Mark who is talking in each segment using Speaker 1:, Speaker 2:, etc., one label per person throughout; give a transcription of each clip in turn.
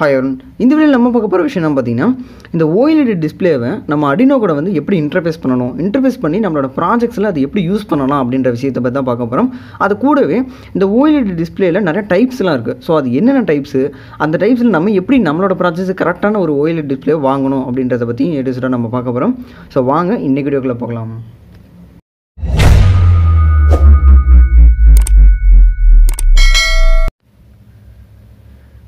Speaker 1: Hi everyone. இந்த வீடியோல நம்ம பார்க்க போற விஷயம் என்ன பாத்தீங்கன்னா இந்த OLED டிஸ்ப்ளேவை நம்ம Arduino கூட வந்து எப்படி இன்டர்ஃபேஸ் பண்ணனும் இன்டர்ஃபேஸ் பண்ணி நம்மளோட ப்ராஜெக்ட்ஸ்ல அது எப்படி யூஸ் பண்ணலாம் அப்படிங்கற விஷயத்தை பத்தி தான் பார்க்க போறோம். அது கூடவே இந்த OLED டிஸ்ப்ளேல நிறைய டைப்ஸ்லாம் இருக்கு. சோ அது என்னென்ன டைப்ஸ் அந்த டைப்ஸ்ல நம்ம எப்படி நம்மளோட ப்ராஜெக்ட்ஸ் கரெக்ட்டான ஒரு OLED டிஸ்ப்ளே வாங்கணும் அப்படிங்கறத பத்தி டீடைலா நம்ம பார்க்க போறோம். சோ வாங்க இன்னைக்கு வீடியோக்குள்ள போகலாம்.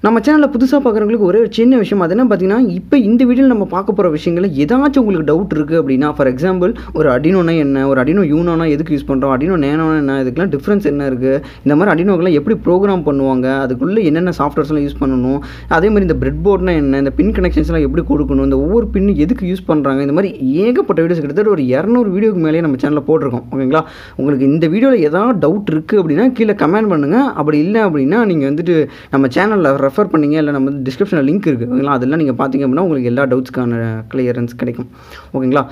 Speaker 1: நம்ம சேனல்ல புதுசா பார்க்குறவங்களுக்கு ஒரே ஒரு சின்ன விஷயம் அது என்ன பாத்தீங்கன்னா இப்போ இந்த வீடியோல நம்ம பார்க்க போற விஷயங்கள ஏதாச்சும் உங்களுக்கு டவுட் இருக்கு அப்படினா ஃபார் எக்ஸாம்பிள் ஒரு Arduinoனா என்ன ஒரு Arduino Unoனா எதுக்கு யூஸ் பண்றோம் Arduino Nanoனா என்ன இதுக்கெல்லாம் டிஃபரன்ஸ் என்ன இருக்கு இந்த மாதிரி Arduinoக்குள்ள எப்படி ப்ரோகிராம் பண்ணுவாங்க அதுக்குள்ள என்னென்ன சாஃப்ட்வேர்ஸ்லாம் யூஸ் பண்ணனும் அதே மாதிரி இந்த பிரெட் போர்ட்னா என்ன இந்த பின் கனெக்ஷன்ஸ்லாம் எப்படி கொடுக்கணும் இந்த ஒவ்வொரு பின் எதுக்கு யூஸ் பண்றாங்க இந்த மாதிரி ஏகப்பட்ட வீடியோஸ் கிட்டத்தட்ட ஒரு 200 வீடியோக்கு மேலே நம்ம சேனல்ல போட்டுருக்கோம் ஓகேங்களா உங்களுக்கு இந்த வீடியோல ஏதாவது டவுட் இருக்கு அப்படினா கீழ கமெண்ட் பண்ணுங்க அப்படி இல்ல அப்படினா நீங்க வந்துட்டு நம்ம சேனல்ல ரெஃபர் பண்ணீங்க இல்ல நம்ம டிஸ்கிரிப்ஷன்ல லிங்க் இருக்கு ஓகேங்களா அதெல்லாம் நீங்க பாத்தீங்க அப்படினா உங்களுக்கு எல்லா டவுட்ஸ்க்கான கிளியரன்ஸ் கிடைக்கும் ஓகேங்களா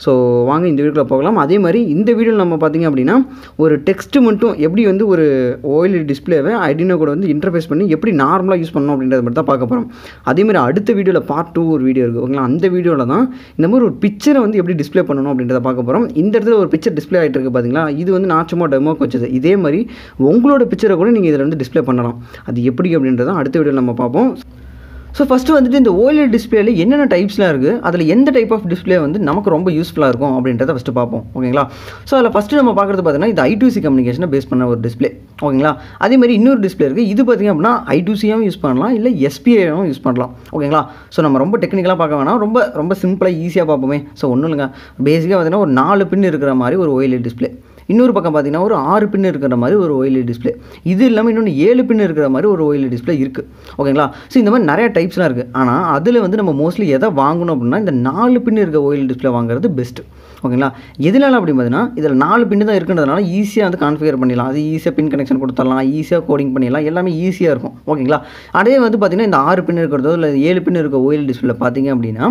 Speaker 1: சோ வாங்க இந்த வீடியோக்குள்ள போகலாம் அதே மாதிரி இந்த வீடியோல நம்ம பாத்தீங்க அப்படினா ஒரு டெக்ஸ்ட் மட்டும் எப்படி வந்து ஒரு OLED டிஸ்ப்ளேவை Arduino கூட வந்து இன்டர்ஃபேஸ் பண்ணி எப்படி நார்மலா யூஸ் பண்ணனும் அப்படிங்கறத பத்தி தான் பார்க்க போறோம் அதே மாதிரி அடுத்த வீடியோல பார்ட் 2 ஒரு வீடியோ இருக்கு ஓகேங்களா அந்த வீடியோல தான் இந்த மாதிரி ஒரு பிக்சரை வந்து எப்படி டிஸ்ப்ளே பண்ணனும் அப்படிங்கறத பார்க்க போறோம் இந்த இடத்துல ஒரு பிக்சர் டிஸ்ப்ளே ஆயிட்டு இருக்கு பாத்தீங்களா இது வந்து நான் சும்மா டெமோக்கு வச்சது இதே மாதிரி உங்களோட பிக்சரை கூட நீங்க இதல வந்து டிஸ்ப்ளே பண்ணலாம் அது எப்படி அப்படிங்கறத அடுத்த வீடியோல நம்ம பார்ப்போம் So first வந்துட்டு இந்த OLED டிஸ்ப்ளேல என்னென்ன டைப்ஸ்லாம் இருக்கு அதுல எந்த டைப் ஆஃப் டிஸ்ப்ளே வந்து நமக்கு ரொம்ப யூஸ்ஃபுல்லா இருக்கும் அப்படின்றத ஃபர்ஸ்ட் பாப்போம் ஓகேங்களா சோ அதுல ஃபர்ஸ்ட் நம்ம பார்க்கிறது பார்த்தீங்கன்னா இது I2C கம்யூனிகேஷனை பேஸ் பண்ண ஒரு டிஸ்ப்ளே ஓகேங்களா அதே மாதிரி இன்னொரு டிஸ்ப்ளே இருக்கு இது பாத்தீங்க அப்படினா I2C-யும் யூஸ் பண்ணலாம் இல்ல SPI-யும் யூஸ் பண்ணலாம் ஓகேங்களா சோ நம்ம ரொம்ப டெக்னிக்கலா பார்க்க வேணாம் ரொம்ப சிம்பிளா ஈஸியா பாப்போமே சோ ஒண்ணும் இல்லங்க பேசிக்கா பார்த்தீங்கன்னா ஒரு 4 பின் இருக்கிற மாதிரி ஒரு OLED டிஸ்ப்ளே இன்னொரு பக்கம் பாத்தீங்கன்னா ஒரு 6 பின் இருக்கிற மாதிரி ஒரு OLED டிஸ்ப்ளே இது இல்லாம இன்னொரு 7 பின் இருக்கிற மாதிரி ஒரு OLED டிஸ்ப்ளே இருக்கு ஓகேங்களா சோ இந்த மாதிரி நிறைய டைப்ஸ்லாம் இருக்கு ஆனா அதுல வந்து நம்ம மோஸ்ட்லி எதை வாங்கணும் அப்படினா இந்த 4 பின் இருக்க OLED டிஸ்ப்ளே வாங்குறது பெஸ்ட் ஓகேங்களா எதனால அப்படி பாத்தீங்கன்னா இதுல 4 பின் தான் இருக்குன்றதனால ஈஸியா வந்து கான்ஃபிகர் பண்ணிடலாம் அது ஈஸியா பின் கனெக்ஷன் கொடுத்துடலாம் ஈஸியா கோடிங் பண்ணிடலாம் எல்லாமே ஈஸியா இருக்கும் ஓகேங்களா அதே வந்து பாத்தீங்கன்னா இந்த 6 பின் இருக்கிறதோ இல்ல 7 பின் இருக்க OLED டிஸ்ப்ளே பாத்தீங்க அப்படினா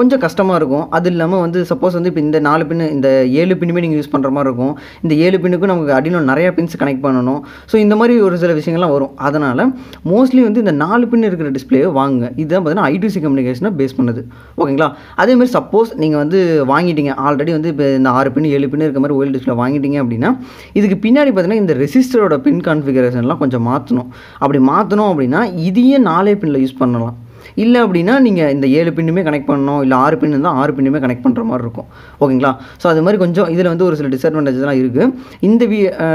Speaker 1: கொஞ்சம் கஷ்டமா இருக்கும் அது இல்லாம வந்து சப்போஸ் வந்து இந்த 4 பின் இந்த 7 பின்னுமே நீங்க யூஸ் பண்ற மாதிரி இருக்கும் இந்த 7 பின்னுக்கு நமக்கு Arduino நிறைய பின்ஸ் கனெக்ட் பண்ணனும் சோ இந்த மாதிரி ஒரு சில விஷயங்கள்லாம் வரும் அதனால மோஸ்ட்லி வந்து இந்த 4 பின் இருக்கிற டிஸ்ப்ளேவை வாங்குங்க இதுதான் பாத்தீங்கன்னா I2C கம்யூனிகேஷனை பேஸ் பண்ணது ஓகேங்களா அதே மாதிரி சப்போஸ் நீங்க வந்து வாங்கிட்டீங்க ஆல்ரெடி வந்து இப்போ இந்த 6 பின் 7 பின் இருக்க மாதிரி OLED டிஸ்ப்ளே வாங்கிட்டீங்க அப்படினா இதுக்கு பின்னாடி பாத்தீங்கன்னா இந்த ரெசிஸ்டரோட பின் கான்ஃபிகரேஷன்லாம் கொஞ்சம் மாத்தணும் அப்படி மாத்தணும் அப்படினா இதையே 4 பின்ல யூஸ் பண்ணலாம் இல்ல அப்படினா நீங்க இந்த 7 பின்னுமே கனெக்ட் பண்ணனும் இல்ல 6 பின் இருந்தா 6 பின்னுமே கனெக்ட் பண்ற மாதிரி இருக்கும் ஓகேங்களா சோ அது மாதிரி கொஞ்சம் இதுல வந்து ஒரு சில டிஸ்அட்வான்டேஜஸ்லாம் இருக்கு இந்த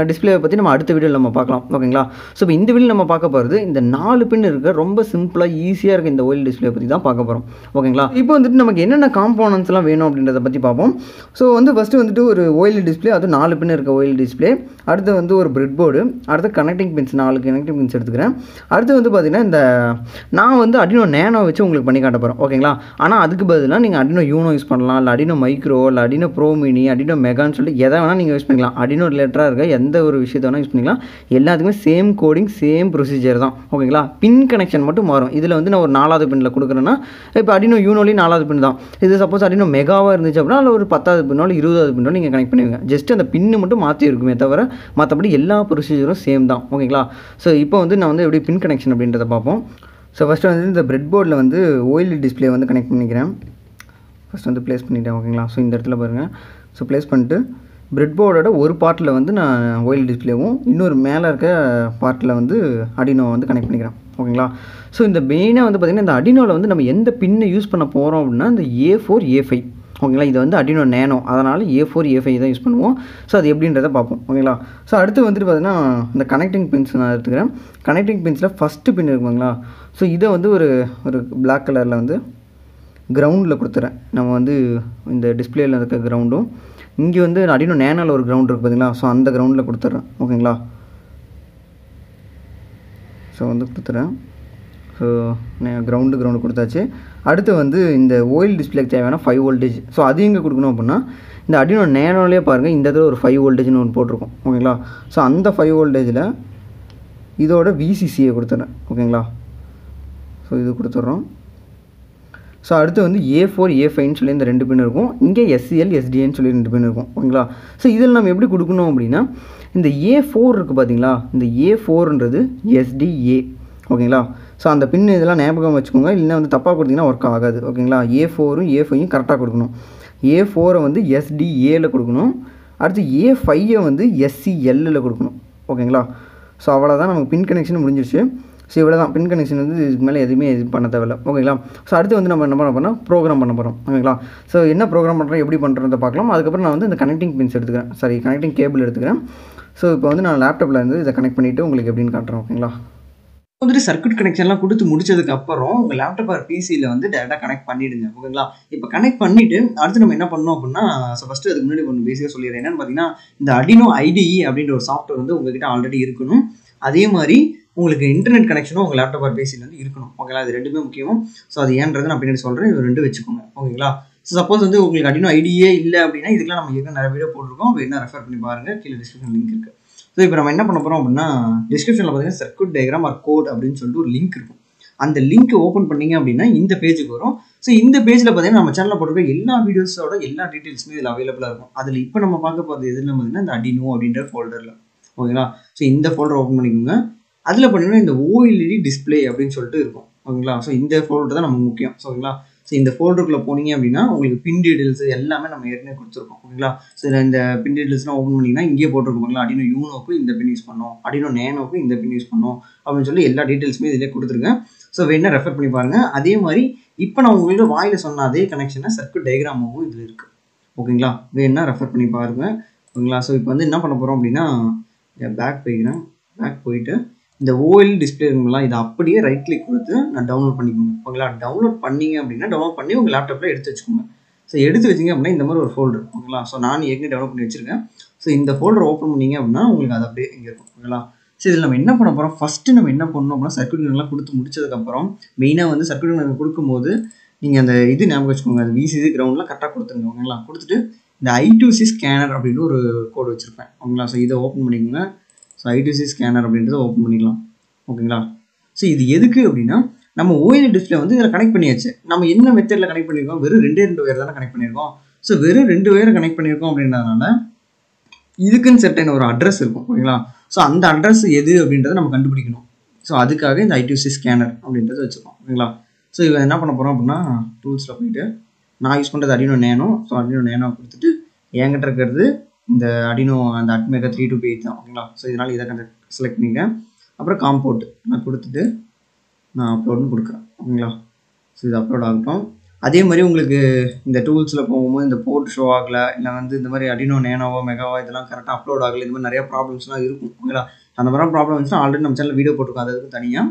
Speaker 1: டிஸ்ப்ளேவை பத்தி நம்ம அடுத்த வீடியோல நம்ம பார்க்கலாம் ஓகேங்களா சோ இப்போ இந்த வீடியோல நம்ம பார்க்க போறது இந்த 4 பின் இருக்க ரொம்ப சிம்பிளா ஈஸியா இருக்க இந்த OLED டிஸ்ப்ளே பத்தி தான் பார்க்க போறோம் ஓகேங்களா இப்போ வந்துட்டு நமக்கு என்னென்ன காம்போனன்ட்ஸ் எல்லாம் வேணும் அப்படிங்கறத பத்தி பாப்போம் சோ வந்து ஃபர்ஸ்ட் வந்துட்டு ஒரு OLED டிஸ்ப்ளே அது 4 பின் இருக்க OLED டிஸ்ப்ளே அடுத்து வந்து ஒரு பிரெட் போர்டு அடுத்து கனெக்டிங் பின்ஸ் 4 கனெக்டிங் பின்ஸ் எடுத்துக்கிறேன் அடுத்து வந்து பாத்தீங்கன்னா இந்த நான் வந்து Arduino Nano வச்சு உங்களுக்கு பண்ணி காட்ட போறோம் ஓகேங்களா ஆனா அதுக்கு பதிலா நீங்க Arduino Uno யூஸ் பண்ணலாம் இல்ல Arduino Micro இல்ல Arduino Pro Mini Arduino Mega ன்னு சொல்லி எதை வேணா நீங்க யூஸ் பண்ணலாம் Arduino ரிலேட்டடா இருக்க எந்த ஒரு விஷயத்தை வேணா யூஸ் பண்ணிக்கலாம் எல்லாத்துக்குமே சேம் கோடிங் சேம் ப்ரொசீஜர் தான் ஓகேங்களா பின் கனெக்ஷன் மட்டும் மாறும் இதுல வந்து நான் ஒரு 4வது பின்ல கொடுக்கறேன்னா இப்போ Arduino Unoலயே 4வது பின் தான் இது சப்போஸ் Arduino Megaவா இருந்துச்சு அப்படினா அல்ல ஒரு 10வது பின்னோ 20வது பின்னோ நீங்க கனெக்ட் பண்ணுவீங்க ஜஸ்ட் அந்த பின் மட்டும் மாத்தி இருக்குமே தவிர மத்தபடி எல்லா ப்ரொசீஜரும் சேம் தான் ஓகேங்களா சோ இப்போ வந்து நான் வந்து எப்படி பின் கனெக்ஷன் அப்படின்றத பாப்போம் சோ ஃபர்ஸ்ட் வந்து இந்த பிரெட் போர்ட்ல வந்து OLED டிஸ்ப்ளே வந்து கனெக்ட் பண்ணிக்கிறேன் ஃபர்ஸ்ட் வந்து ப்ளேஸ் பண்ணிட்டேன் ஓகேங்களா சோ இந்த இடத்துல பாருங்க சோ ப்ளேஸ் பண்ணிட்டு பிரெட் போர்டோட ஒரு பார்ட்ல வந்து நான் OLED டிஸ்ப்ளேவும் இன்னொரு மேல இருக்க பார்ட்ல வந்து Arduino வந்து கனெக்ட் பண்ணிக்கிறேன் ஓகேங்களா சோ இந்த மெயினா வந்து பாத்தீங்கன்னா இந்த Arduinoல வந்து நம்ம எந்த பின்னை யூஸ் பண்ண போறோம் அப்படினா இந்த A4 A5 ஓகேங்களா இது வந்து Arduino Nano அதனால A4 A5 தான் யூஸ் பண்ணுவோம் சோ அது எப்படின்றத பாப்போம் ஓகேங்களா சோ அடுத்து வந்துட்டு பாத்தீங்கன்னா இந்த கனெக்டிங் பின்ஸ் நான் எடுத்துக்கிறேன் கனெக்டிங் பின்ஸ்ல ஃபர்ஸ்ட் பின் இருக்குங்களா சோ இத வந்து ஒரு Black கலர்ல வந்து கிரவுண்ட்ல கொடுத்துறேன் நம்ம வந்து இந்த டிஸ்ப்ளேல இருக்க கிரவுண்டும் இங்க வந்து Arduino Nanoல ஒரு கிரவுண்ட் இருக்கு பாத்தீங்களா சோ அந்த கிரவுண்ட்ல கொடுத்துறேன் ஓகேங்களா சோ வந்து கொடுத்துறேன் சோ நான் கிரவுண்ட் கொடுத்தாச்சு அடுத்து வந்து இந்த OLED டிஸ்ப்ளேக்கு தேவையான 5 வோல்டேஜ் சோ அது எங்க கொடுக்கணும் அப்படினா இந்த Arduino Nanoலயே பாருங்க இந்த இடத்துல ஒரு 5 வோல்டேஜ்னு ஒன்னு போட்டுருக்கும் ஓகேங்களா சோ அந்த 5 வோல்டேஜ்ல இதோட VCC-யை கொடுத்துறேன் ஓகேங்களா சோ இது கொடுத்துறோம் சோ அடுத்து வந்து A4 A5 ன்னு சொல்லி இந்த ரெண்டு பின் இருக்கும் இங்க SCL SDA ன்னு சொல்லி ரெண்டு பின் இருக்கும் ஓகேங்களா சோ இதெல்லாம் நம்ம எப்படி கொடுக்கணும் அப்படினா இந்த A4 இருக்கு பாத்தீங்களா இந்த A4ன்றது SDA ஓகேங்களா ஸோ அந்த பின் இதெல்லாம் ஞாபகம் வச்சுக்கோங்க, இல்லைன்னா வந்து தப்பாக கொடுத்தீங்கன்னா ஒர்க் ஆகாது. ஓகேங்களா, A4ம் A5யும் கரெக்டாக கொடுக்கணும். A4 வந்து SDAல கொடுக்கணும், அடுத்து A5 வந்து SCLல கொடுக்கணும். ஓகேங்களா, ஸோ அவ்வளோதான், நமக்கு பின் கனெக்ஷன் முடிஞ்சிருச்சு. ஸோ இவ்வளோ தான் பின் கனெக்ஷன் வந்து இதுக்கு மேலே எதுவுமே இது பண்ண தேவையில்ல. ஓகேங்களா, ஸோ அடுத்து வந்து நம்ம என்ன பண்ண போகிறோம், ப்ரோக்ராம் பண்ண போகிறோம். ஓகேங்களா, ஸோ என்ன ப்ரோக்ராம் பண்ணுறோம், எப்படி பண்ணுறதை பார்க்கலாம். அதுக்கப்புறம் நான் வந்து இந்த கனெக்டிங் பின்ஸ் எடுத்துக்கிறேன், கனெக்டிங் கேபிள் எடுத்துக்கிறேன். ஸோ இப்போ வந்து நான் லேப்டாப்பில் இருந்து இதை கனெக்ட் பண்ணிவிட்டு உங்களுக்கு எப்படின்னு காட்டுறேன். ஓகேங்களா, வந்துட்டு சர்க்யூட் கனெக்ஷன்லாம் கொடுத்து முடிச்சதுக்கப்புறம் உங்கள் லேப்டாப் ஆர் பிசியில் வந்து டேரெக்டாக கனெக்ட் பண்ணிவிடுங்க. ஓகேங்களா, இப்போ கனெக்ட் பண்ணிவிட்டு அடுத்து நம்ம என்ன பண்ணோம் அப்படின்னா, ஸோ ஃபஸ்ட்டு அதுக்கு முன்னாடி ஒன்று பேசிக்காக சொல்லிடுறேன். என்னென்னு பார்த்தீங்கன்னா, இந்த ARDUINO IDE அப்படின்ற ஒரு சாஃப்ட்வேர் வந்து உங்கள்கிட்ட ஆல்ரெடி இருக்கணும். அதே மாதிரி உங்களுக்கு இன்டர்நெட் கனெக்ஷனும் உங்கள் லேப்டாப் ஆர் பிசியில் வந்து இருக்கணும். ஓகேங்களா, இது ரெண்டுமே முக்கியம். ஸோ அது ஏன்றது நான் பின்னாடி சொல்கிறேன், இது ரெண்டு வச்சுக்கோங்க. ஓகேங்களா, ஸோ சப்போஸ் வந்து உங்களுக்கு ARDUINO IDE இல்லை அப்படின்னா, இதுக்கெல்லாம் நம்ம ஏற்கனவே நிறைய வீடியோ போட்டிருக்கோம், வேணா ரெஃபர் பண்ணி பாருங்கள், கீழே டிஸ்கிரிப்ஷன் லிங்க் இருக்குது. ஸோ இப்போ நம்ம என்ன பண்ண போகிறோம் அப்படின்னா, டிஸ்கிரிப்ஷனில் பார்த்தீங்கன்னா சர்க்யூட் டயக்ராம் ஆர் கோட் அப்படின்னு சொல்லிட்டு ஒரு லிங்க் இருக்கும். அந்த லிங்க் ஓப்பன் பண்ணிங்க அப்படின்னா இந்த பேஜுக்கு வரும். ஸோ இந்த பேஜில் பார்த்தீங்கன்னா நம்ம சேனலில் போட்டிருக்க எல்லா வீடியோஸோட எல்லா டீட்டெயில்ஸுமே இதில் அவைலபிளாக இருக்கும். அதில் இப்போ நம்ம பார்க்க போகிறது எதுன்னு பார்த்தீங்கன்னா இந்த ARDUINO அப்படின்ற ஃபோல்டரில். ஓகேங்களா, ஸோ இந்த ஃபோல்டர் ஓப்பன் பண்ணிக்கோங்க. அதில் பார்த்தீங்கன்னா இந்த OLED டிஸ்பிளே அப்படின்னு சொல்லிட்டு இருக்கும். ஓகேங்களா, ஸோ இந்த ஃபோல்டர் தான் நமக்கு முக்கியம். ஓகேங்களா, ஸோ இந்த ஃபோல்டருக்குள்ளே போனீங்க அப்படின்னா உங்களுக்கு பின் டீடைல்ஸ் எல்லாமே நம்ம ஏற்கனவே கொடுத்துருக்கோம். ஓகேங்களா, ஸோ இந்த பின் டீடைல்ஸ்லாம் ஓப்பன் பண்ணிங்கன்னா இங்கே போட்டிருக்கோம். ARDUINO UNOக்கு இந்த பின் யூஸ் பண்ணோம், ARDUINO NANOக்கு இந்த பின் யூஸ் பண்ணோம் அப்படின்னு சொல்லி எல்லா டீட்டெயில்ஸுமே இதிலே கொடுத்துருக்கேன். ஸோ வேணா ரெஃபர் பண்ணி பாருங்கள். அதே மாதிரி இப்போ நான் உங்களுக்கு வாயில் சொன்ன அதே கனெக்ஷனை சர்க்யூட் டயக்ராமும் இதில் இருக்குது. ஓகேங்களா, வேணா ரெஃபர் பண்ணி பாருங்கள். ஓகேங்களா, ஸோ இப்போ வந்து என்ன பண்ண போகிறோம் அப்படின்னா, பேக் போய்க்கிறேன். பேக் போயிட்டு இந்த OLED டிஸ்பிளேலாம் இதை அப்படியே ரைட் கிளிக் கொடுத்து நான் டவுன்லோட் பண்ணிக்கோங்க. ஓகேங்களா, டவுன்லோட் பண்ணிங்க அப்படின்னா டவுன்லோட் பண்ணி உங்கள் லேப்டாப்பில் எடுத்து வச்சுக்கோங்க. ஸோ எடுத்து வச்சிங்க அப்படின்னா இந்த மாதிரி ஒரு ஃபோல்டர். ஓகேங்களா, ஸோ நான் ஏற்கனவே டவுன்லோட் பண்ணி வச்சுருக்கேன். ஸோ இந்த ஃபோல்டர் ஓப்பன் பண்ணிங்க அப்படின்னா உங்களுக்கு அது அப்படியே இங்கே இருக்கும். ஓகேங்களா, ஸோ இதில் நம்ம என்ன பண்ண போகிறோம், ஃபஸ்ட்டு நம்ம என்ன பண்ணணும் அப்படின்னா சர்க்யூட் கனெக்ட்லாம் கொடுத்து முடிச்சதுக்கப்புறம் மெயினாக வந்து சர்க்யூட் கனெக்ட் கொடுக்கும்போது நீங்கள் அந்த இது ஞாபகம் வச்சுக்கோங்க, அது VCC கிரவுண்டில் கரெக்டாக கொடுத்துருங்க. ஓகேங்களா, கொடுத்துட்டு இந்த I2C ஸ்கேனர் அப்படின்னு ஒரு கோடு வச்சுருப்பேன். ஓகேங்களா, ஸோ இதை ஓப்பன் பண்ணிக்கோங்க. ஸோ I2C ஸ்கேனர் அப்படின்றத ஓப்பன் பண்ணிக்கலாம். ஓகேங்களா, ஸோ இது எதுக்கு அப்படின்னா, நம்ம OLED டிஸ்பிளே வந்து இதில் கனெக்ட் பண்ணியாச்சு. நம்ம என்ன மெத்தடில் கனெக்ட் பண்ணியிருக்கோம், வெறும் 2 ஒயர் தானே கனெக்ட் பண்ணியிருக்கோம். ஸோ வெறும் 2 ஒயரை கனெக்ட் பண்ணியிருக்கோம் அப்படின்றதுனால இதுக்குன்னு செட்டான ஒரு அட்ரஸ் இருக்கும். ஓகேங்களா, ஸோ அந்த அட்ரஸ் எது அப்படின்றத நம்ம கண்டுபிடிக்கணும். ஸோ அதுக்காக இந்த I2C ஸ்கேனர் அப்படின்றத வச்சுருக்கோம். ஓகேங்களா, ஸோ இவன் என்ன பண்ண போகிறோம் அப்படின்னா, டூல்ஸில் போயிட்டு நான் யூஸ் பண்ணுறது ARDUINO NANO. So ARDUINO NANO கொடுத்துட்டு என்கிட்ட இருக்கிறது இந்த ARDUINO அந்த ATmega 32P8 தான். ஓகேங்களா, ஸோ இதனால் இதை செலக்ட் பண்ணிக்கிறேன். அப்புறம் காம்போர்ட் நான் கொடுத்துட்டு நான் அப்லோடுன்னு கொடுக்குறேன். ஓகேங்களா, ஸோ இது அப்லோட் ஆகட்டும். அதே மாதிரி உங்களுக்கு இந்த டூல்ஸில் போகும்போது இந்த போர்ட் ஷோ ஆகலை, இல்லை வந்து இந்த மாதிரி ARDUINO NANOவோ மெகாவோ இதெல்லாம் கரெக்டாக அப்லோட் ஆகலை, இந்த மாதிரி நிறையா ப்ராப்ளம்ஸ்லாம் இருக்கும். ஓகேங்களா, அந்த மாதிரி ப்ராப்ளம் வந்துச்சுன்னா ஆல்ரெடி நம்ம சேனலில் வீடியோ போட்டிருக்கோம், அதுக்கு தனியாக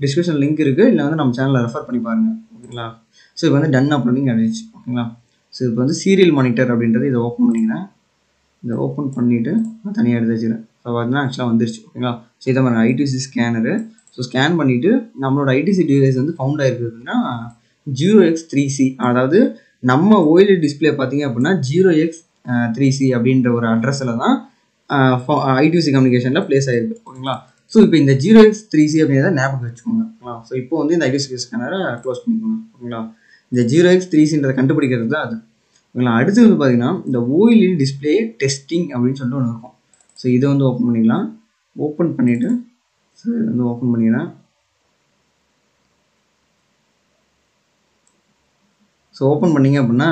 Speaker 1: டிஸ்கிரிப்ஷன் லிங்க் இருக்குது, இல்லை வந்து நம்ம சேனலில் ரெஃபர் பண்ணி பாருங்கள். ஓகேங்களா, ஸோ இப்போ வந்து டன் அப்லோடிங் ஆகிடுச்சு. ஓகேங்களா, ஸோ இப்போ வந்து சீரியல் மானிட்டர் அப்படின்றது இதை ஓப்பன் பண்ணிக்கிறேன். இதை ஓப்பன் பண்ணிவிட்டு நான் தனியாக எடுத்து வச்சுக்கிறேன். ஸோ பார்த்தீங்கன்னா ஆக்சுவலாக வந்துருச்சு. ஓகேங்களா, ஸோ இதை மாதிரி I2C ஸ்கேனரு. ஸோ ஸ்கேன் பண்ணிவிட்டு நம்மளோட I2C டிவைஸ் வந்து ஃபவுண்ட் ஆகிருக்குதுன்னா 0x3C, அதாவது நம்ம OLED டிஸ்பிளே பார்த்தீங்க அப்படின்னா 0x3C அப்படின்ற ஒரு அட்ரஸில் தான் I2C கம்யூனிகேஷனில் ப்ளேஸ் ஆகிருக்கு. ஓகேங்களா, ஸோ இப்போ இந்த 0x3C அப்படின்றத ஞாபகம் வச்சுக்கோங்க. ஓகேங்களா, ஸோ இப்போ வந்து இந்த I2C ஸ்கேனரை க்ளோஸ் பண்ணிக்கோங்க. ஓகேங்களா, இந்த 0x3Cன்றதை கண்டுபிடிக்கிறது தான் அது. ஓகேங்களா, அடுத்து வந்து பார்த்தீங்கன்னா இந்த OLED டிஸ்பிளே டெஸ்டிங் அப்படின்னு சொல்லிட்டு ஒன்று இருக்கும். ஸோ இதை வந்து ஓப்பன் பண்ணிக்கலாம். ஓப்பன் பண்ணிவிட்டு ஸோ இதை வந்து ஓப்பன் பண்ணிக்கிறேன். ஸோ ஓப்பன் பண்ணிங்க அப்படின்னா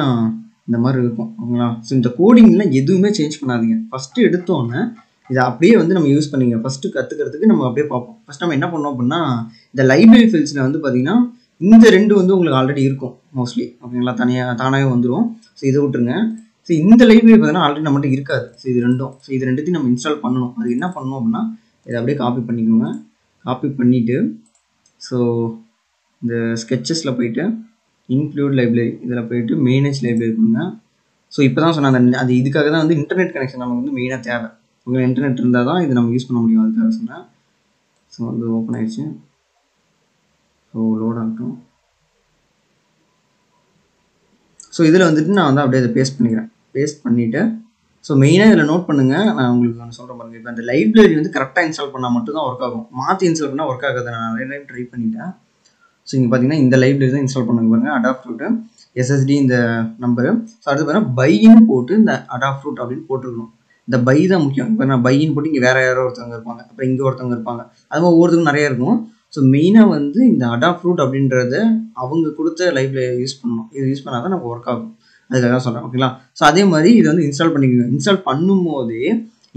Speaker 1: இந்த மாதிரி இருக்கும். ஓகேங்களா, ஸோ இந்த கோடிங்லாம் எதுவுமே சேஞ்ச் பண்ணாதீங்க. ஃபஸ்ட்டு எடுத்தோன்னே இதை அப்படியே வந்து நம்ம யூஸ் பண்ணிங்க. ஃபஸ்ட்டு கற்றுக்கிறதுக்கு நம்ம அப்படியே பார்ப்போம். ஃபஸ்ட் நம்ம என்ன பண்ணோம் அப்படின்னா, இந்த லைப்ரரி ஃபைல்ஸில் வந்து பார்த்தீங்கன்னா இந்த 2 வந்து உங்களுக்கு ஆல்ரெடி இருக்கும் மோஸ்ட்லி. ஓகேங்களா, தானாகவே வந்துடும். ஸோ இதை விட்டுருங்க. ஸோ இந்த லைப்ரரி பார்த்தீங்கன்னா ஆல்ரெடி நம்மகிட்ட இருக்காது. ஸோ இது ரெண்டும், ஸோ இது ரெண்டுத்தையும் நம்ம இன்ஸ்டால் பண்ணணும். அது என்ன பண்ணணும் அப்படின்னா, இதை அப்படியே காப்பி பண்ணிக்கோங்க. காப்பி பண்ணிவிட்டு ஸோ இந்த ஸ்கெச்சஸில் போயிட்டு இன்க்ளூட் லைப்ரரி இதில் போயிட்டு மேனேஜ் லைப்ரரி கொடுங்க. ஸோ இப்போ தான் சொன்னேன், அது இதுக்காக தான் வந்து இன்டர்நெட் கனெக்ஷன் நமக்கு வந்து மெயினாக தேவை. உங்களுக்கு இன்டர்நெட் இருந்தால் தான் இது நம்ம யூஸ் பண்ண முடியும், அதுக்காக சொன்னேன். ஸோ வந்து ஓப்பன் ஆகிடுச்சு. ஸோ லோட் ஆகட்டும். ஸோ இதில் வந்துட்டு நான் வந்து அப்படியே அதை பேஸ்ட் பண்ணிக்கிறேன். பேஸ்ட் பண்ணிவிட்டு ஸோ மெயினாக இதில் நோட் பண்ணுங்கள், நான் உங்களுக்கு ஒன்று சொல்கிறேன் பாருங்கள். இப்போ அந்த லைப்ரரி வந்து கரெக்டாக இன்ஸ்டால் பண்ணால் மட்டும் தான் ஒர்க் ஆகும். மாற்றி இன்ஸ்டால் பண்ணால் ஒர்க் ஆகாது. நான் நிறைய டைம் ட்ரை பண்ணிட்டேன். ஸோ இங்கே பார்த்தீங்கன்னா இந்த லைப்ரரி தான் இன்ஸ்டால் பண்ணுங்க பாருங்கள். அடாப்ட் SSD இந்த நம்பரு. ஸோ அடுத்து பார்த்தீங்கன்னா பைன்னு போட்டு இந்த அடாப்ட் அப்படின்னு போட்டுருக்கணும். இந்த பை தான் முக்கியம். இப்போ நான் பைன்னு போட்டு இங்கே வேறு யாரோ ஒருத்தவங்க இருப்பாங்க, அப்புறம் இங்கே ஒருத்தவங்க இருப்பாங்க, அது மாதிரி ஒவ்வொருத்தருக்கும் நிறைய இருக்கும். ஸோ மெயினாக வந்து இந்த அடாப்ட் ரூட் அப்படின்றத அவங்க கொடுத்த லைவ்ல யூஸ் பண்ணணும். இது யூஸ் பண்ணால் தான் நமக்கு ஒர்க் ஆகும். அதுக்காக தான் சொல்கிறேன். ஓகேங்களா? ஸோ அதே மாதிரி இது வந்து இன்ஸ்டால் பண்ணிக்கோங்க. இன்ஸ்டால் பண்ணும்போதே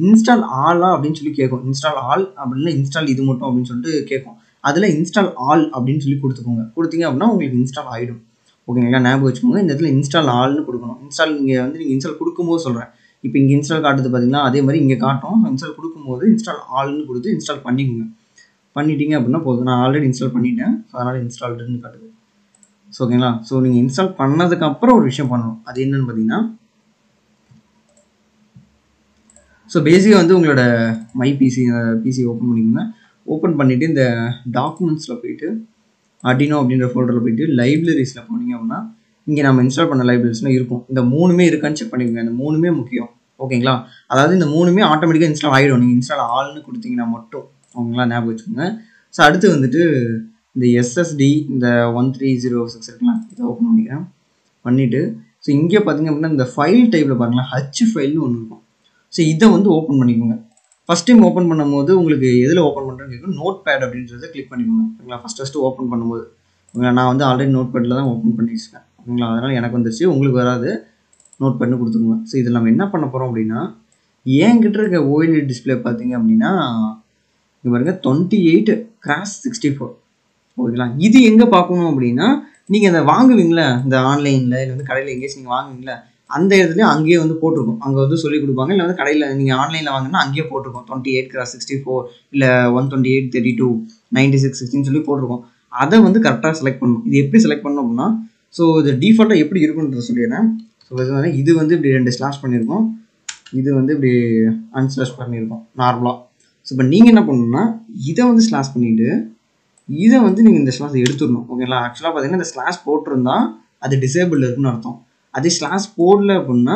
Speaker 1: இன்ஸ்டால் ஆலா அப்படின்னு சொல்லி கேட்கும். இன்ஸ்டால் ஆல் அப்படின்னா இன்ஸ்டால் இது மட்டும் அப்படின்னு சொல்லிட்டு கேட்கும். அதில் இன்ஸ்டால் ஆல் அப்படின்னு சொல்லி கொடுத்துக்கோங்க. கொடுத்தீங்க அப்படின்னா உங்களுக்கு இன்ஸ்டால் ஆகிடும். ஓகேங்களா? ஞாபகம் வச்சுக்கோங்க. இந்த இடத்துல இன்ஸ்டால் ஆல்னு கொடுக்கணும். இன்ஸ்டால் நீங்கள் இன்ஸ்டால் கொடுக்கும்போது சொல்கிறேன். இப்போ இங்கே இன்ஸ்டால் காட்டுது பார்த்தீங்களா, அதே மாதிரி இங்கே காட்டும். இன்ஸ்டால் கொடுக்கும்போது இன்ஸ்டால் ஆல்னு கொடுத்து இன்ஸ்டால் பண்ணிக்கோங்க. பண்ணிட்டீங்க அப்படின்னா போதும். நான் ஆல்ரெடி இன்ஸ்டால் பண்ணிட்டேன். ஸோ அதனால் இன்ஸ்டால்டுன்னு காட்டுது. ஸோ ஓகேங்களா? ஸோ நீங்கள் இன்ஸ்டால் பண்ணதுக்கப்புறம் ஒரு விஷயம் பண்ணணும். அது என்னன்னு பார்த்தீங்கன்னா, ஸோ பேசிக்காக வந்து உங்களோட மை பிசி ஓப்பன் பண்ணிக்கோங்க. ஓப்பன் பண்ணிவிட்டு இந்த டாக்குமெண்ட்ஸில் போயிட்டு ARDUINO அப்படின்ற ஃபோல்டரில் போயிட்டு லைப்ரரிஸில் போனீங்க அப்படின்னா இங்கே நம்ம இன்ஸ்டால் பண்ண லைப்ரரிஸ்லாம் இருக்கும். இந்த 3மே இருக்கான்னு செக் பண்ணிக்கோங்க. இந்த 3மே முக்கியம். ஓகேங்களா? அதாவது இந்த 3மே ஆட்டோமேட்டிக்காக இன்ஸ்டால் ஆகிடும். நீங்கள் இன்ஸ்டால் ஆல்னு கொடுத்தீங்கன்னா மட்டும். ஓகேங்களா? ஞாபகம் வச்சுக்கோங்க. ஸோ அடுத்து வந்துட்டு இந்த SSD இந்த 1306 இருக்கலாம், இதை ஓப்பன் பண்ணிக்கிறேன். பண்ணிவிட்டு ஸோ இங்கே பார்த்தீங்க அப்படின்னா இந்த ஃபைல் டைப்பில் பாருங்களேன், ஹச் ஃபைல்னு ஒன்று இருக்கும். ஸோ இதை வந்து ஓப்பன் பண்ணிக்கோங்க. ஃபஸ்ட் டைம் ஓப்பன் பண்ணும்போது உங்களுக்கு எதில் ஓப்பன் பண்ணுறேன்னு கேட்கும். நோட் பேட் அப்படின்றத கிளிக் பண்ணிக்கோங்க. ஓகேங்களா? ஃபஸ்ட்டு ஓப்பன் பண்ணும்போது ஓகேங்களா, நான் வந்து ஆல்ரெடி நோட் பேட்டில் தான் ஓப்பன் பண்ணி வச்சுருக்கேன். ஓகேங்களா? அதனால் எனக்கு வந்துருச்சு, உங்களுக்கு வராது. நோட் பேட்னு கொடுத்துக்கோங்க. ஸோ இதில் நம்ம என்ன பண்ண போகிறோம் அப்படின்னா, என்கிட்ட இருக்க OLED டிஸ்பிளே பார்த்தீங்க அப்படின்னா இங்கே பாருங்கள் 28x64. ஓகேங்களா? இது எங்கே பார்க்கணும் அப்படின்னா, நீங்கள் அதை வாங்குவீங்களா இந்த ஆன்லைனில் இல்லை வந்து கடையில் எங்கேயாச்சும் நீங்கள் வாங்குவீங்களா, அந்த இடத்துல அங்கேயே வந்து போட்டிருக்கும். அங்கே வந்து சொல்லிக் கொடுப்பாங்க. இல்லை வந்து கடையில் நீங்கள் ஆன்லைனில் வாங்கினா அங்கேயே போட்டிருக்கும் 28x64 இல்லை 128/32 96/16 சொல்லி போட்டிருக்கும். அதை வந்து கரெக்டாக செலக்ட் பண்ணணும். இது எப்படி செலக்ட் பண்ணணும் அப்படின்னா, ஸோ இது டிஃபால்ட்டாக எப்படி இருக்குன்றத சொல்லிடுறேன். ஸோ இது வந்து இப்படி 2 ஸ்லாஷ் பண்ணியிருக்கோம். இது வந்து இப்படி அன்ஸ்லாஷ் பண்ணியிருக்கோம் நார்மலாக. ஸோ இப்போ நீங்கள் என்ன பண்ணணும்னா, இதை வந்து ஸ்லாஷ் பண்ணிவிட்டு இதை வந்து நீங்கள் இந்த ஸ்லாஷ் எடுத்துடணும். ஓகேங்களா? ஆக்சுவலாக பார்த்தீங்கன்னா இந்த ஸ்லாஷ் போட்டிருந்தா அது டிசேபிள் இருக்குன்னு அர்த்தம். அதே ஸ்லாஷ் போடல அப்படின்னா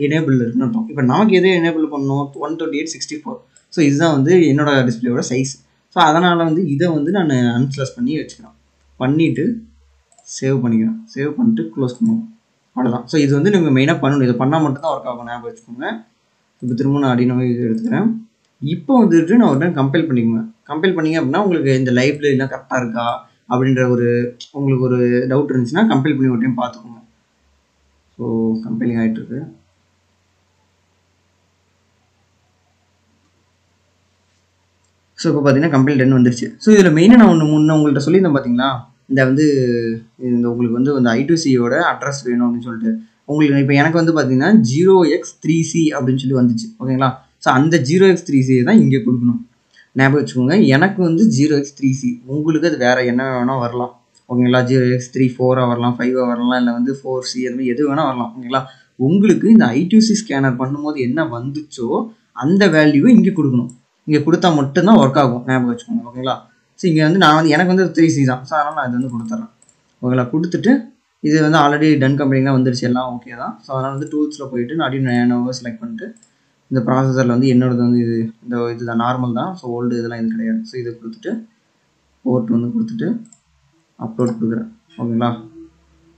Speaker 1: எனேபிள் இருக்குன்னு அர்த்தம். இப்போ நமக்கு எதை எனேபிள் பண்ணணும், 128/64. ஸோ இதுதான் வந்து என்னோட டிஸ்பிளேயோட சைஸ். ஸோ அதனால் வந்து இதை வந்து நான் அன்ஸ்லாஷ் பண்ணி வச்சுக்கிறேன். பண்ணிவிட்டு சேவ் பண்ணிக்கிறேன். சேவ் பண்ணிட்டு க்ளோஸ் பண்ணுவோம். அவ்வளோதான். ஸோ இது வந்து நீங்கள் மெயினாக பண்ணணும். இதை பண்ணால் மட்டும்தான் ஒர்க் ஆகும். ஞாபகம் வச்சுக்கோங்க. இப்போ திரும்ப நான் ARDUINO இது எடுத்துக்கிறேன். இப்போ வந்துட்டு நான் ஒரு டைம் கம்பைல் பண்ணிக்கோங்க. கம்பைல் பண்ணிங்க அப்படின்னா உங்களுக்கு இந்த லைப்ரரிலாம் கரெக்டாக இருக்கா அப்படின்ற உங்களுக்கு ஒரு டவுட் இருந்துச்சுன்னா கம்பைல் பண்ணி ஒரு டைம் பார்த்துக்கோங்க. ஸோ கம்பைலிங் ஆகிட்டுருக்கு. ஸோ இப்போ பார்த்தீங்கன்னா கம்பைல் 10 வந்துருச்சு. ஸோ இதில் மெயினாக நான் முன்னே உங்கள்கிட்ட சொல்லியிருந்தேன் பார்த்தீங்களா, இந்த வந்து இந்த உங்களுக்கு வந்து இந்த I2Cயோட அட்ரஸ் வேணும் அப்படின்னு சொல்லிட்டு. உங்களுக்கு இப்போ எனக்கு வந்து பார்த்தீங்கன்னா 0x3C அப்படின்னு சொல்லி வந்துச்சு. ஓகேங்களா? ஸோ அந்த 0x3C தான் இங்கே கொடுக்கணும். ஞாபகம் வச்சுக்கோங்க. எனக்கு வந்து 0x3C, உங்களுக்கு அது வேறு என்ன வேணால் வரலாம். ஓகேங்களா? 0x34 வரலாம், 5 வரலாம், இல்லை வந்து 4C அது மாதிரி எது வேணால் வரலாம். ஓகேங்களா? உங்களுக்கு இந்த I2C ஸ்கேனர் பண்ணும்போது என்ன வந்துச்சோ அந்த வேல்யூவை இங்கே கொடுக்கணும். இங்கே கொடுத்தா மட்டும்தான் ஒர்க் ஆகும். ஞாபகம் வச்சுக்கோங்க. ஓகேங்களா? ஸோ இங்கே வந்து நான் வந்து எனக்கு வந்து 3C தான். ஸோ அதனால் நான் இது வந்து கொடுத்துட்றேன். ஓகேங்களா? கொடுத்துட்டு இது வந்து ஆல்ரெடி டன் கம்பெனிலாம் வந்துருச்சு, எல்லாம் ஓகே தான். ஸோ அதனால் வந்து டூல்ஸில் போயிட்டு நான் ARDUINO nano செலக்ட் பண்ணிட்டு இந்த ப்ராசஸரில் வந்து என்னோடது வந்து இதுதான் நார்மல் தான். ஸோ ஓல்டு இதெல்லாம் இது கிடையாது. ஸோ இதை கொடுத்துட்டு போர்ட் வந்து கொடுத்துட்டு அப்லோட் கொடுக்குறேன். ஓகேங்களா?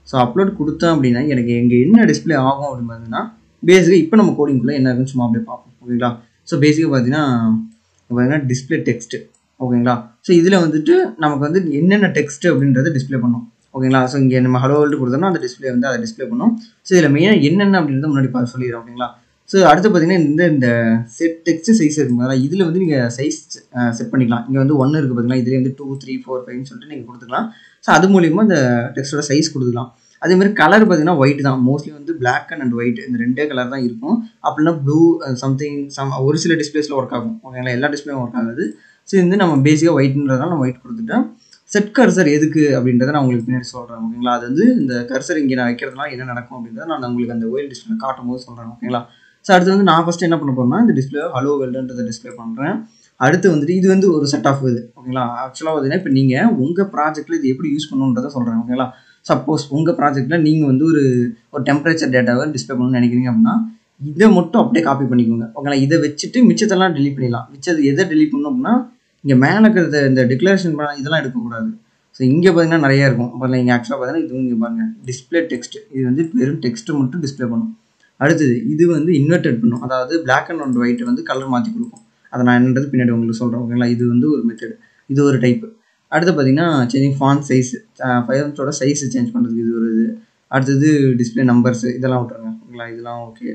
Speaker 1: ஸோ அப்லோட் கொடுத்தேன் அப்படின்னா எனக்கு இங்கே என்ன டிஸ்பிளே ஆகும் அப்படின்னு பார்த்தீங்கன்னா, பேசிக்காக இப்போ நம்ம கோடிங்குள்ளே என்ன இருக்குன்னு சும்மா அப்படியே பார்ப்போம். ஓகேங்களா? ஸோ பேசிக்காக பார்த்தீங்கன்னா டிஸ்பிளே டெக்ஸ்ட்டு. ஓகேங்களா? ஸோ இதில் வந்துட்டு நமக்கு வந்து என்னென்ன டெக்ஸ்ட் அப்படின்றத டிஸ்பிளே பண்ணும். ஓகேங்களா? ஸோ இங்கே நம்ம ஹலோ வேர்ல்டு கொடுத்தோம்னா அந்த டிஸ்பிளே வந்து அதை டிஸ்பிளே பண்ணும். ஸோ இதில் மெயினாக என்னென்ன அப்படின்றத முன்னாடி சொல்லிடுறோம். ஓகேங்களா? ஸோ அடுத்து பார்த்தீங்கன்னா இந்த செட் டெக்ஸ்ட் சைஸ் இருக்குங்களா, இதில் வந்து நீங்கள் சைஸ் செட் பண்ணிக்கலாம். இங்கே வந்து 1 இருக்குது பார்த்தீங்களா, இதிலே வந்து 2, 3, 4, 5 சொல்லிட்டு நீங்கள் கொடுத்துக்கலாம். ஸோ அது மூலிமா இந்த டெக்ஸ்ட்டோட சைஸ் கொடுத்துக்கலாம். அதேமாதிரி கலர் பார்த்தீங்கன்னா ஒயிட் தான். மோஸ்ட்லி வந்து பிளாக் அண்ட் ஒயிட் இந்த 2 கலர் தான் இருக்கும். அப்படின்னா ப்ளூ ஒரு சில டிஸ்பிளேஸில் ஒர்க் ஆகும். ஓகேங்களா? எல்லா டிஸ்பிளேயும் ஒர்க் ஆகுது. ஸோ வந்து நம்ம பேசிக்காக ஒயிட்ன்றதுனால நம்ம ஒயிட் கொடுத்துட்டோம். செட் கர்சர் எதுக்கு அப்படின்றத நான் உங்களுக்கு பின்னாடி சொல்கிறேன். ஓகேங்களா? அது வந்து இந்த கர்சர் இங்கே நான் வைக்கிறதுனால என்ன நடக்கும் அப்படின்றத நான் உங்களுக்கு அந்த OLED டிஸ்பிளே காட்டும் போது சொல்கிறேன். ஓகேங்களா? ஸோ அடுத்து வந்து நான் ஃபஸ்ட்டு என்ன பண்ண போகிறேன்னா இந்த டிஸ்பிளே ஹலோ வேர்ல்டுன்றதை டிஸ்பிளே பண்ணுறேன். அடுத்து வந்துட்டு இது வந்து ஒரு செட் ஆஃப் இது. ஓகேங்களா? ஆக்சுவலாக பார்த்தீங்கன்னா இப்போ நீங்கள் உங்கள் ப்ராஜெக்ட்டில் இது எப்படி யூஸ் பண்ணணுன்றதை சொல்கிறேன். ஓகேங்களா? சப்போஸ் உங்கள் ப்ராஜெக்ட்டில் நீங்கள் வந்து ஒரு டெம்பரேச்சர் டேட்டாவை டிஸ்பிளே பண்ணணும்னு நினைக்கிறீங்க அப்படின்னா இதை மட்டும் அப்படியே காப்பி பண்ணிக்கோங்க. ஓகேங்களா? இதை வச்சுட்டு மிச்சத்தெல்லாம் டெலிட் பண்ணிடலாம். மிச்சது எதை டெலிட் பண்ணணும் அப்படின்னா இங்கே மேலே இருக்கிறத இந்த டிக்ளரேஷன் இதெல்லாம் எடுக்கக்கூடாது. ஸோ இங்கே பார்த்தீங்கன்னா நிறையா இருக்கும். பாருங்கள் இங்கே ஆக்சுவலாக பார்த்தீங்கன்னா இது இங்கே பாருங்கள் டிஸ்பிளே டெக்ஸ்ட். இது வந்து வெறும் டெக்ஸ்ட்டு மட்டும் டிஸ்பிளே பண்ணும். அடுத்தது இது வந்து இன்வெர்டட் பண்ணும். அதாவது பிளாக் அண்ட் ஒயிட் வந்து கலர் மாற்றி கொடுக்கும். அதை நான் என்னன்றது பின்னாடி உங்களுக்கு சொல்கிறேன். ஓகேங்களா? இது வந்து ஒரு மெத்தட், இது ஒரு டைப்பு.
Speaker 2: அடுத்து பார்த்தீங்கன்னா சேஞ்சிங் ஃபாண்ட் சைஸ், ஃபைல்ஸோட சைஸ் சேஞ்ச் பண்ணுறதுக்கு இது ஒரு இது. அடுத்தது டிஸ்பிளே நம்பர்ஸு இதெல்லாம் விட்ருங்க ஓகேங்களா. இதெல்லாம் ஓகே.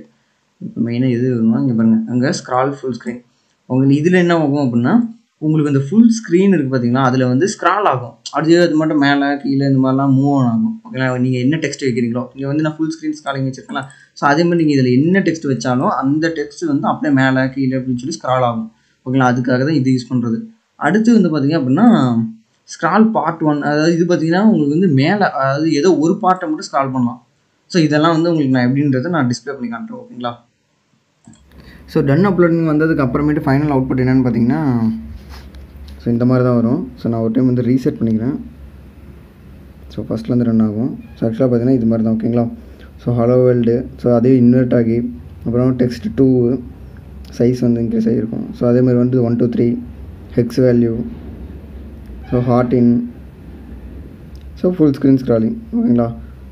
Speaker 2: இப்போ மெயினாக எது வரும்னா இங்கே பாருங்கள், அங்கே ஸ்க்ரால் ஃபுல் ஸ்க்ரீன். உங்களுக்கு இதில் என்ன ஆகும் அப்படின்னா உங்களுக்கு அந்த ஃபுல் ஸ்க்ரீன் இருக்குது பார்த்தீங்கன்னா, அதில் வந்து ஸ்க்ரால் ஆகும். அடுத்து அது மட்டும் மேலே கீழே இந்த மாதிரிலாம் மூவ் ஆன் ஆகும் ஓகேங்களா. நீங்கள் என்ன டெக்ஸ்ட் வைக்கிறீங்களோ, இங்கே வந்து நான் ஃபுல் ஸ்க்ரீன் ஸ்க்ராலிங் வச்சுருக்கலாம். ஸோ அதே மாதிரி நீங்கள் இதில் என்ன டெக்ஸ்ட் வச்சாலும் அந்த டெக்ஸ்ட் வந்து அப்படியே மேலே கீழே அப்படின்னு சொல்லி ஸ்க்ரால் ஆகும் ஓகேங்களா. அதுக்காக தான் இது யூஸ் பண்ணுறது. அடுத்து வந்து பார்த்திங்க அப்படின்னா ஸ்க்ரால் பார்ட் 1, அதாவது இது பார்த்திங்கன்னா உங்களுக்கு வந்து மேலே, அதாவது ஏதோ ஒரு பார்ட்டை மட்டும் ஸ்க்ரால் பண்ணலாம். ஸோ இதெல்லாம் வந்து உங்களுக்கு நான் எப்படின்றத நான் டிஸ்பிளே பண்ணி காட்டுறேன் ஓகேங்களா.
Speaker 1: ஸோ டன் அப்லோடிங் வந்ததுக்கு அப்புறமேட்டு ஃபைனல் அவுட்புட் என்னென்னு பார்த்தீங்கன்னா ஸோ இந்த மாதிரி தான் வரும். ஸோ நான் ஒரு டைம் வந்து ரீசெட் பண்ணிக்கிறேன். ஸோ ஃபஸ்ட்லேருந்து ரன் ஆகும். ஸோ ஆக்சுவலாக பார்த்தீங்கன்னா இது மாதிரி தான் ஓகேங்களா. ஸோ ஹலோ வேர்ல்டு, ஸோ அதே இன்வெர்ட் ஆகி அப்புறம் டெக்ஸ்ட் 2 சைஸ் வந்து இன்க்ரீஸ் ஆகிருக்கும். ஸோ அதேமாதிரி வந்து 1 2 3 ஹெக்ஸ் வேல்யூ, ஸோ ஹார்ட் இன், ஸோ ஃபுல் ஸ்க்ரீன் ஸ்க்ராலிங் ஓகேங்களா.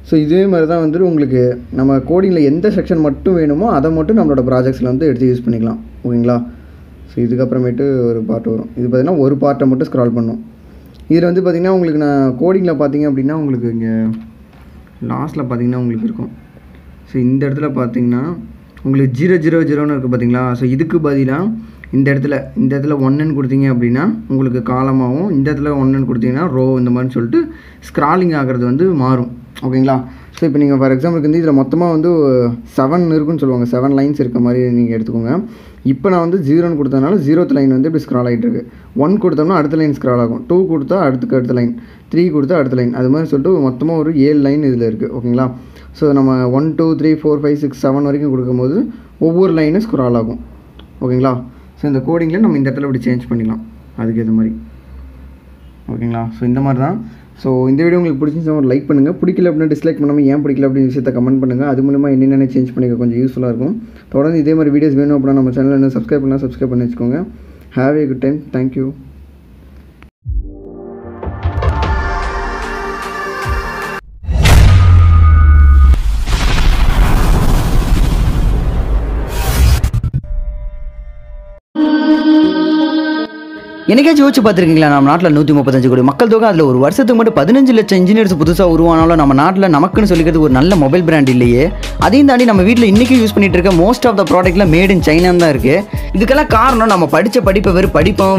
Speaker 1: ஸோ இதே மாதிரி தான் வந்துட்டு உங்களுக்கு நம்ம கோடிங்கில் எந்த செக்ஷன் மட்டும் வேணுமோ அதை மட்டும் நம்மளோட ப்ராஜெக்ட்ஸில் வந்து எடுத்து யூஸ் பண்ணிக்கலாம் ஓகேங்களா. ஸோ இதுக்கப்புறமேட்டு ஒரு பார்ட் வரும். இது பார்த்திங்கன்னா ஒரு பார்ட்டை மட்டும் ஸ்க்ரால் பண்ணும். இதில் வந்து பார்த்திங்கன்னா உங்களுக்கு நான் கோடிங்கில் பார்த்திங்க அப்படின்னா உங்களுக்கு இங்கே லாஸ்ட்டில் பார்த்திங்கன்னா உங்களுக்கு இருக்கும். ஸோ இந்த இடத்துல பார்த்திங்கன்னா உங்களுக்கு 000 இருக்குது பார்த்தீங்களா. ஸோ இதுக்கு பதிலாக இந்த இடத்துல 1ன்னு கொடுத்தீங்க அப்படின்னா உங்களுக்கு காலமாகவும், இந்த இடத்துல 1ன்னு கொடுத்தீங்கன்னா ரோ, இந்த மாதிரி சொல்லிட்டு ஸ்க்ராலிங் ஆகிறது வந்து மாறும் ஓகேங்களா. ஸோ இப்போ நீங்கள் ஃபார் எக்ஸாம்பிளுக்கு வந்து இதில் மொத்தமாக வந்து 7 இருக்குன்னு சொல்லுவாங்க, 7 லைன்ஸ் இருக்க மாதிரி நீங்கள் எடுத்துக்கோங்க. இப்போ நான் வந்து 0ன்னு கொடுத்ததுனால 0th லைன் வந்து இப்படி ஸ்க்ரால் ஆகிட்டு இருக்குது. 1 கொடுத்தோம்னா அடுத்த லைன் ஸ்க்ரால் ஆகும், 2 கொடுத்தா அடுத்த லைன், 3 கொடுத்தா அடுத்த லைன், அது மாதிரி சொல்லிட்டு மொத்தமாக ஒரு 7 லைன் இதில் இருக்குது ஓகேங்களா. ஸோ நம்ம 1 2 3 4 5 6 7 வரைக்கும் கொடுக்கும்போது ஒவ்வொரு லைனும் ஸ்க்ரால் ஆகும் ஓகேங்களா. ஸோ இந்த கோடிங்கில் நம்ம இந்த இடத்துல இப்படி சேஞ்ச் பண்ணிக்கலாம் அதுக்கு ஏற்ற மாதிரி ஓகேங்களா. ஸோ இந்த மாதிரி தான். ஸோ இந்த வீடியோ உங்களுக்கு பிடிச்சிருந்தா ஒரு லைக் பண்ணுங்கள், பிடிக்கல அப்படின்னா டிஸ்லைக் பண்ணாமல் ஏன் பிடிக்கல அப்படின்னு விஷயத்தை கமெண்ட் பண்ணுங்கள். அது மூலமா என்னென்ன சேஞ்ச் பண்ணிக்க கொஞ்சம் யூஸ்ஃபுல்லாக இருக்கும். தொடர்ந்து இதே மாதிரி வீடியோஸ் வேணும் அப்படின்னா நம்ம சேனலில் என்ன சப்ஸ்கிரைப் பண்ணி வச்சுக்கோங்க. Have A good time. Thank you.
Speaker 3: என்னைக்காச்சும் யோசிச்சு பார்த்துருக்கீங்களா, நம்ம நாட்டில் 135 கோடி மக்கள் தொகை, அதில் ஒரு வருஷத்துக்கு மட்டும் 15 லட்சம் இன்ஜினியர்ஸ் புதுசாக உருவானாலும் நம்ம நாட்டில் நமக்குன்னு சொல்லிக்கிறது ஒரு நல்ல மொபைல் பிராண்ட் இல்லையே. அதையும் தாண்டி நம்ம வீட்டில் இன்றைக்கி யூஸ் பண்ணிட்டு இருக்க மோஸ்ட் ஆஃப் த ப்ராடக்ட்லாம் மேட் இன் சைனா தான் இருக்குது. இதுக்கெல்லாம் காரணம் நம்ம படித்த படிப்பை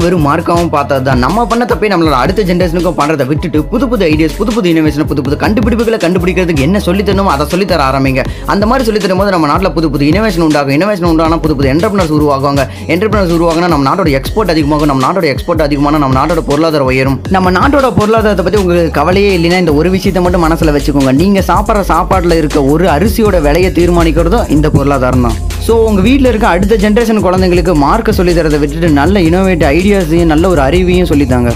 Speaker 3: வெறும் மார்க்காகவும் பார்த்தது தான். நம்ம பண்ண தப்பே நம்மளோட அடுத்த ஜென்ரேஷனுக்கும் பண்ணுறதை விட்டுட்டு புது ஐடியாஸ், புது இனோவேஷன், புது கண்டுபிடிப்புகளை கண்டுபிடிக்கிறதுக்கு என்ன சொல்லித்தரணுமோ அதை சொல்லித்தர ஆரம்பிங்க. அந்த மாதிரி சொல்லித்தரும் போது நம்ம நாட்டில் புது இனோவேஷன் உண்டானா புது என்டர்பிரினர்ஸ் உருவாகுவாங்க. என்டர்பிரினர்ஸ் உருவாகுனா நம்ம நாட்டோட எக்ஸ்போர்ட் அதிகமாகும். நம்ம நாட்டோட எக்ஸ்போர்ட் அதிகமான நம்ம நாட்டோட பொருளாதாரம் உயரும். நம்ம நாட்டோட பொருளாதாரத்தை பற்றி உங்களுக்கு கவலையே இல்லைன்னா இந்த ஒரு விஷயத்தை மட்டும் மனசில் வச்சுக்கோங்க. நீங்கள் சாப்பிட்ற சாப்பாட்டில் இருக்க ஒரு அரிசியோட விலையை தீர்மானிக்கிறதும் இந்த பொருளாதாரம் தான். ஸோ உங்கள் வீட்டில் இருக்க அடுத்த ஜென்ரேஷன் குழந்தைங்களுக்கு மார்க்கை சொல்லி தரதை விட்டுட்டு நல்ல இனோவேட்டிவ் ஐடியாஸையும் நல்ல ஒரு அறிவையும் சொல்லித்தாங்க.